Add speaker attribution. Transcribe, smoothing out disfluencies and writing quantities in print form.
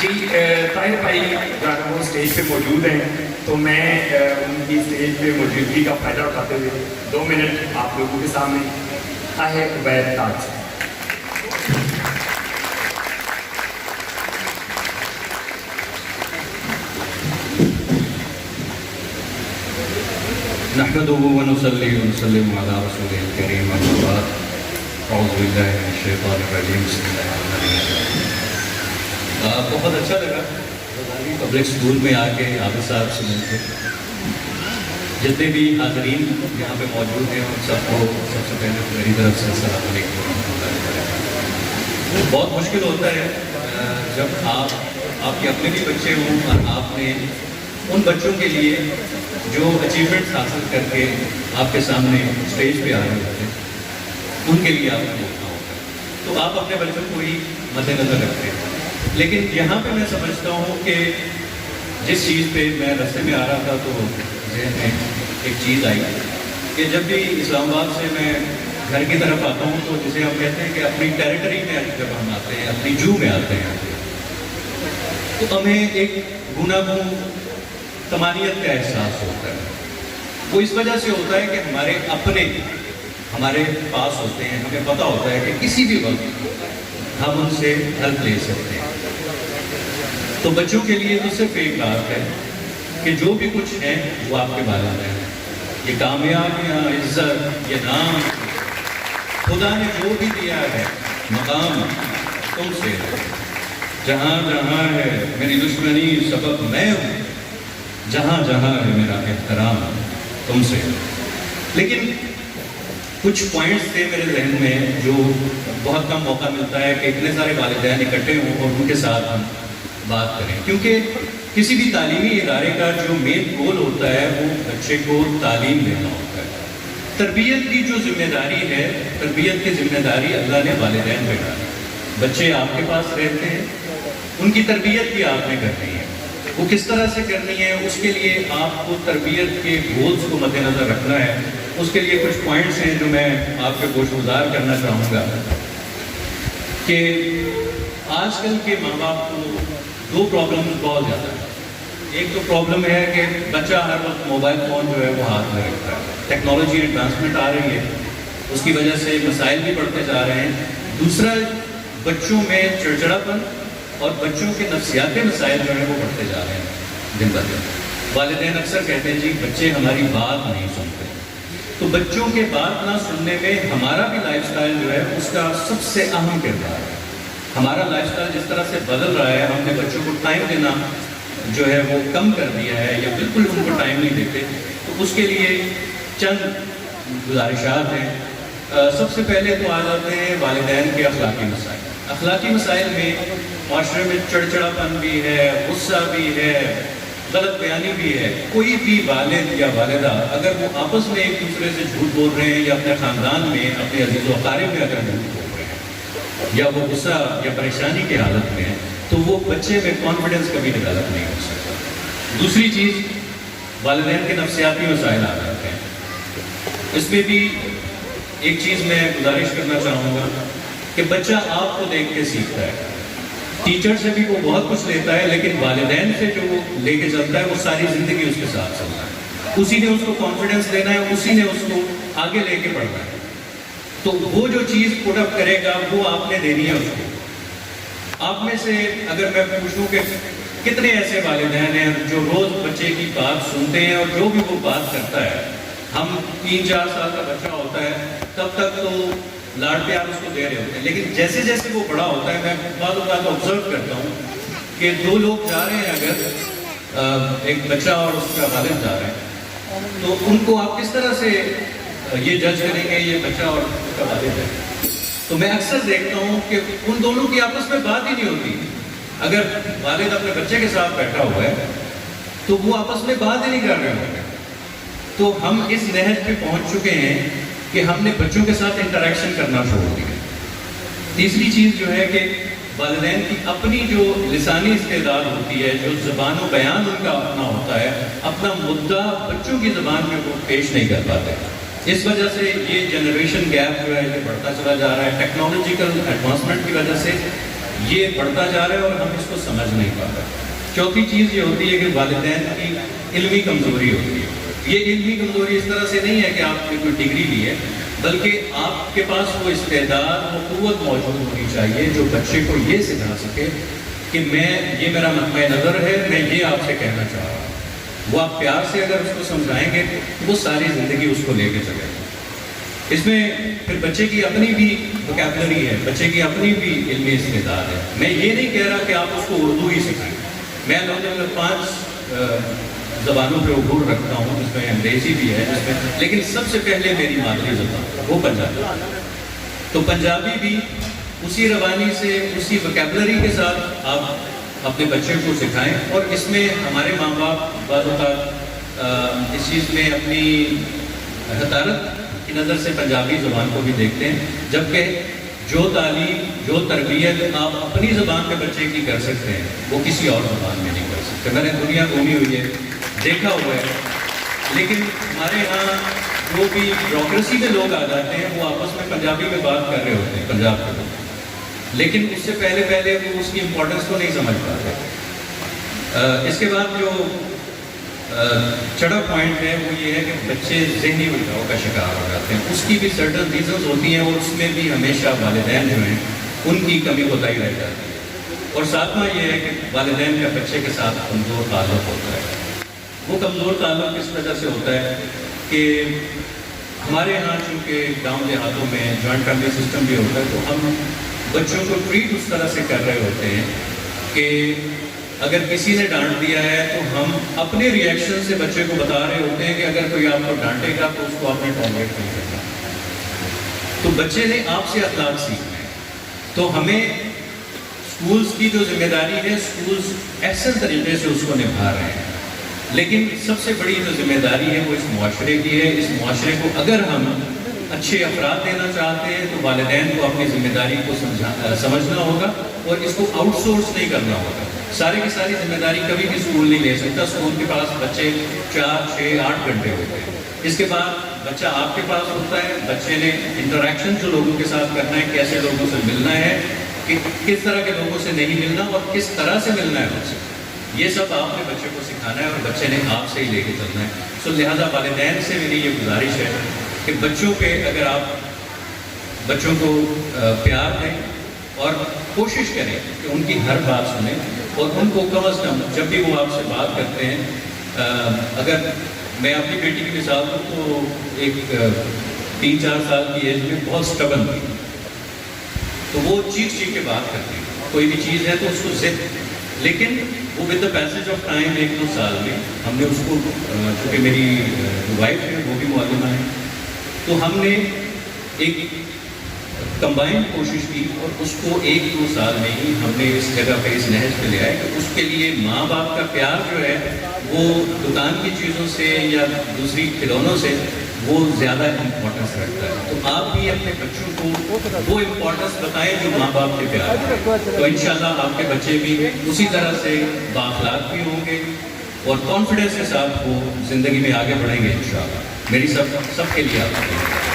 Speaker 1: جی طاہر بھائی جو ہے وہ اسٹیج پہ موجود ہیں، تو میں ان کی اسٹیج پہ موجودگی کا فائدہ اٹھاتے ہوئے 2 منٹ آپ لوگوں کے سامنے طاہر عبید تاج
Speaker 2: نحمده ونصلي ونسلم على رسوله الكريم أما بعد أعوذ بالله من الشيطان الرجيم بسم الله الرحمن الرحيم بہت اچھا لگا غزالی پبلک اسکول میں آ کے عابد صاحب سے مل کے جتنے بھی حاضرین یہاں پہ موجود ہیں ان سب کو سب سے پہلے میری طرف سے السلام علیکم ورحمۃ اللہ وبرکاتہ۔ بہت مشکل ہوتا ہے جب آپ کے اپنے بھی بچے ہوں اور آپ نے ان بچوں کے لیے جو اچیومنٹس حاصل کر کے آپ کے سامنے اسٹیج پہ آ رہے ہوتے ہیں ان کے لیے آپ نے بولنا ہوتا ہے، تو آپ اپنے بچوں کو ہی مد نظر رکھتے ہیں۔ لیکن یہاں پہ میں سمجھتا ہوں کہ جس چیز پہ میں رستے میں آ رہا تھا تو ذہن میں ایک چیز آئی کہ جب بھی اسلام آباد سے میں گھر کی طرف آتا ہوں تو جسے ہم کہتے ہیں کہ اپنی ٹیریٹری میں جب ہم آتے ہیں، اپنی جو میں آتے ہیں، تو ہمیں ایک گوناگون طمانینت کا احساس ہوتا ہے۔ وہ اس وجہ سے ہوتا ہے کہ ہمارے اپنے ہمارے پاس ہوتے ہیں، ہمیں پتہ ہوتا ہے کہ کسی بھی وقت ہم ان سے ہیلپ لے سکتے ہیں۔ تو بچوں کے لیے تو صرف ایک بات ہے کہ جو بھی کچھ ہے وہ آپ کے بارے میں ہے، یہ کامیابیاں، عزت، یہ نام خدا نے جو بھی دیا ہے، مقام تم سے ہے۔ جہاں جہاں ہے میری دشمنی سبب میں ہوں، جہاں جہاں ہے میرا احترام تم سے۔ لیکن کچھ پوائنٹس تھے میرے ذہن میں جو بہت کم موقع ملتا ہے کہ اتنے سارے والدین اکٹھے ہوں اور ان کے ساتھ ہم بات کریں، کیونکہ کسی بھی تعلیمی ادارے کا جو مین گول ہوتا ہے وہ بچے کو تعلیم دینا ہوتا ہے۔ تربیت کی جو ذمہ داری ہے، تربیت کی ذمہ داری اللہ نے والدین پہ ڈالی۔ بچے آپ کے پاس رہتے ہیں، ان کی تربیت بھی آپ نے کرنی ہے۔ وہ کس طرح سے کرنی ہے، اس کے لیے آپ کو تربیت کے گولز کو مد نظر رکھنا ہے۔ اس کے لیے کچھ پوائنٹس ہیں جو میں آپ کے گوش گزار کرنا چاہوں گا کہ آج کل کے ماں باپ کو 2 پرابلم بہت زیادہ ہیں۔ ایک تو پرابلم ہے کہ بچہ ہر وقت موبائل فون جو ہے وہ ہاتھ میں رکھتا ہے، ٹیکنالوجی ایڈوانسمنٹ آ رہی ہے، اس کی وجہ سے مسائل بھی بڑھتے جا رہے ہیں۔ دوسرا، بچوں میں چڑچڑاپن اور بچوں کے نفسیاتی مسائل جو ہیں وہ بڑھتے جا رہے ہیں دن بدن۔ والدین اکثر کہتے ہیں جی بچے ہماری بات نہیں سنتے، تو بچوں کے بات نہ سننے میں ہمارا بھی لائف سٹائل جو ہے اس کا سب سے اہم کردار ہے۔ ہمارا لائف سٹائل جس طرح سے بدل رہا ہے، ہم نے بچوں کو ٹائم دینا جو ہے وہ کم کر دیا ہے یا بالکل ان کو ٹائم نہیں دیتے، تو اس کے لیے چند گزارشات ہیں۔ سب سے پہلے تو آ جاتے ہیں والدین کے اخلاقی مسائل۔ اخلاقی مسائل میں معاشرے میں چڑچڑاپن بھی ہے، غصہ بھی ہے، غلط بیانی بھی ہے۔ کوئی بھی والد یا والدہ اگر وہ آپس میں ایک دوسرے سے جھوٹ بول رہے ہیں یا اپنے خاندان میں اپنے عزیز و اقارب میں اگر جھوٹ بول رہے ہیں یا وہ غصہ یا پریشانی کی حالت میں ہے، تو وہ بچے میں کانفیڈنس کبھی ڈیولپ نہیں ہو سکتا۔ دوسری چیز، والدین کے نفسیاتی مسائل آ جاتے ہیں۔ اس میں بھی ایک چیز میں گزارش کرنا چاہوں گا کہ بچہ آپ کو دیکھ کے سیکھتا ہے۔ ٹیچر سے بھی وہ بہت کچھ لیتا ہے، لیکن والدین سے جو وہ لے کے چلتا ہے وہ ساری زندگی اس کے ساتھ چلتا ہے۔ اسی نے اس کو کانفیڈنس دینا ہے، اسی نے اس کو آگے لے کے بڑھنا ہے۔ تو وہ جو چیز پٹ اپ کرے گا وہ آپ نے دینی ہے اس کو۔ آپ میں سے اگر میں پوچھوں کہ کتنے ایسے والدین ہیں جو روز بچے کی بات سنتے ہیں اور جو بھی وہ بات کرتا ہے، ہم 3-4 سال کا بچہ ہوتا ہے تب تک تو لاڑ پیار اس کو دے رہے ہوتے ہیں، لیکن جیسے جیسے وہ بڑا ہوتا ہے، میں بعض اوقات آبزرو کرتا ہوں کہ 2 لوگ جا رہے ہیں، اگر ایک بچہ اور اس کا والد جا رہے ہیں، تو ان کو آپ کس طرح سے یہ جج کریں گے یہ بچہ اور اس کا والد ہے؟ تو میں اکثر دیکھتا ہوں کہ ان دونوں کی آپس میں بات ہی نہیں ہوتی۔ اگر والد اپنے بچے کے ساتھ بیٹھا ہوا ہے تو وہ آپس میں بات ہی نہیں کر رہے ہوتے۔ تو ہم اس نہج پہ پہنچ چکے ہیں کہ ہم نے بچوں کے ساتھ انٹریکشن کرنا چھوڑ دیا۔ تیسری چیز جو ہے کہ والدین کی اپنی جو لسانی استعداد ہوتی ہے، جو زبان و بیان ان کا اپنا ہوتا ہے، اپنا مدعا بچوں کی زبان میں وہ پیش نہیں کر پاتے۔ اس وجہ سے یہ جنریشن گیپ جو ہے یہ بڑھتا چلا جا رہا ہے۔ ٹیکنالوجیکل ایڈوانسمنٹ کی وجہ سے یہ بڑھتا جا رہا ہے اور ہم اس کو سمجھ نہیں پا رہے. چوتھی چیز یہ ہوتی ہے کہ والدین کی علمی کمزوری ہوتی ہے. یہ علمی کمزوری اس طرح سے نہیں ہے کہ آپ نے کوئی ڈگری لی ہے، بلکہ آپ کے پاس وہ استعداد، وہ قوت موجود ہونی چاہیے جو بچے کو یہ سکھا سکے کہ یہ میرا مطمع نظر ہے، میں یہ آپ سے کہنا چاہ رہا ہوں. وہ آپ پیار سے اگر اس کو سمجھائیں گے تو وہ ساری زندگی اس کو لے کے چلے گا. اس میں پھر بچے کی اپنی بھی وکیبلری ہے، بچے کی اپنی بھی علمی استعداد ہے. میں یہ نہیں کہہ رہا کہ آپ اس کو اردو ہی سکھائیں. میں الحمدللہ 5 زبانوں پہ عبور رکھتا ہوں، جس میں انگریزی بھی ہے، جس میں لیکن سب سے پہلے میری مادری زبان وہ پنجابی. تو پنجابی بھی اسی روانی سے، اسی وکیبلری کے ساتھ آپ اپنے بچے کو سکھائیں. اور اس میں ہمارے ماں باپ بعض اوقات اس چیز میں اپنی حقارت کی نظر سے پنجابی زبان کو بھی دیکھتے ہیں، جبکہ جو تعلیم، جو تربیت آپ اپنی زبان پہ بچے کی کر سکتے ہیں وہ کسی اور زبان میں نہیں کر سکتے. میں نے دنیا گھومی ہوئی ہے، دیکھا ہوا ہے، لیکن ہمارے یہاں جو بھی بیوروکریسی میں لوگ آ جاتے ہیں وہ آپس میں پنجابی میں بات کر رہے ہوتے ہیں، پنجاب کے لوگ، لیکن اس سے پہلے وہ اس کی امپورٹنس کو نہیں سمجھ پاتے. اس کے بعد جو چڑھا پوائنٹ ہے وہ یہ ہے کہ بچے ذہنی الجھاؤ کا شکار ہو جاتے ہیں. اس کی بھی سرٹن ریزنز ہوتی ہیں اور اس میں بھی ہمیشہ والدین جو ہیں ان کی کمی کوتاہی رہ جاتی ہے. اور ساتواں یہ ہے کہ والدین کا بچے کے ساتھ کمزور تعلق ہوتا ہے. وہ کمزور تعلق کس وجہ سے ہوتا ہے کہ ہمارے یہاں چونکہ گاؤں دیہاتوں میں جوائنٹ فیملی سسٹم بھی ہوتا ہے، تو ہم بچوں کو ٹریٹ اس طرح سے کر رہے ہوتے ہیں کہ اگر کسی نے ڈانٹ دیا ہے تو ہم اپنے ریئیکشن سے بچے کو بتا رہے ہوتے ہیں کہ اگر کوئی آپ کو ڈانٹے گا تو اس کو آپ نے ٹالریٹ نہیں کرنا. تو بچے نے آپ سے اخلاق سیکھنا ہے. تو ہمیں اسکولز کی جو ذمہ داری ہے، اسکولز احسن طریقے سے اس کو نبھا رہے ہیں، لیکن سب سے بڑی جو ذمہ داری ہے وہ اس معاشرے کی ہے. اس معاشرے کو اگر ہم اچھے افراد دینا چاہتے ہیں تو والدین کو اپنی ذمہ داری کو سمجھنا ہوگا اور اس کو آؤٹ سورس نہیں کرنا ہوگا. سارے کی ساری ذمہ داری کبھی بھی اسکول نہیں لے سکتا. اسکول کے پاس بچے 4، 6، 8 گھنٹے ہوتے ہیں. اس کے بعد بچہ آپ کے پاس ہوتا ہے، بچے نے انٹریکشن جو لوگوں کے ساتھ کرنا ہے، کیسے لوگوں سے ملنا ہے، کہ کس طرح کے لوگوں سے نہیں ملنا اور کس طرح سے ملنا ہے ان سے، یہ سب آپ نے بچے کو سکھانا ہے اور بچے نے آپ سے ہی لے کے چلنا ہے. سو لہٰذا والدین سے میری یہ گزارش ہے کہ بچوں پہ اگر آپ بچوں کو پیار دیں اور کوشش کریں کہ ان کی ہر بات سنیں اور ان کو کم از کم جب بھی وہ آپ سے بات کرتے ہیں، اگر میں اپنی بیٹی کی مثال دوں تو ایک 3-4 سال کی ایج میں بہت سٹبن تھی، تو وہ چیخ کے بات کرتی ہے. کوئی بھی چیز ہے تو اس کو ضد، لیکن وہ with the passage of time 1-2 سال میں ہم نے اس کو، چونکہ میری وائف ہے وہ بھی معلمہ ہے، تو ہم نے ایک کمبائنڈ کوشش کی اور اس کو 1-2 سال میں ہی ہم نے اس جگہ پہ، اس نہج پہ لے آئے کہ اس کے لیے ماں باپ کا پیار جو ہے وہ دکان کی چیزوں سے یا دوسری کھلونوں سے وہ زیادہ امپورٹنس رکھتا ہے. تو آپ بھی اپنے بچوں کو وہ امپورٹنس بتائیں جو ماں باپ کے پیار ہے، تو انشاءاللہ آپ کے بچے بھی اسی طرح سے بااخلاق بھی ہوں گے اور کانفیڈنس کے ساتھ وہ زندگی میں آگے بڑھیں گے انشاءاللہ. میری سب کے لیے آپ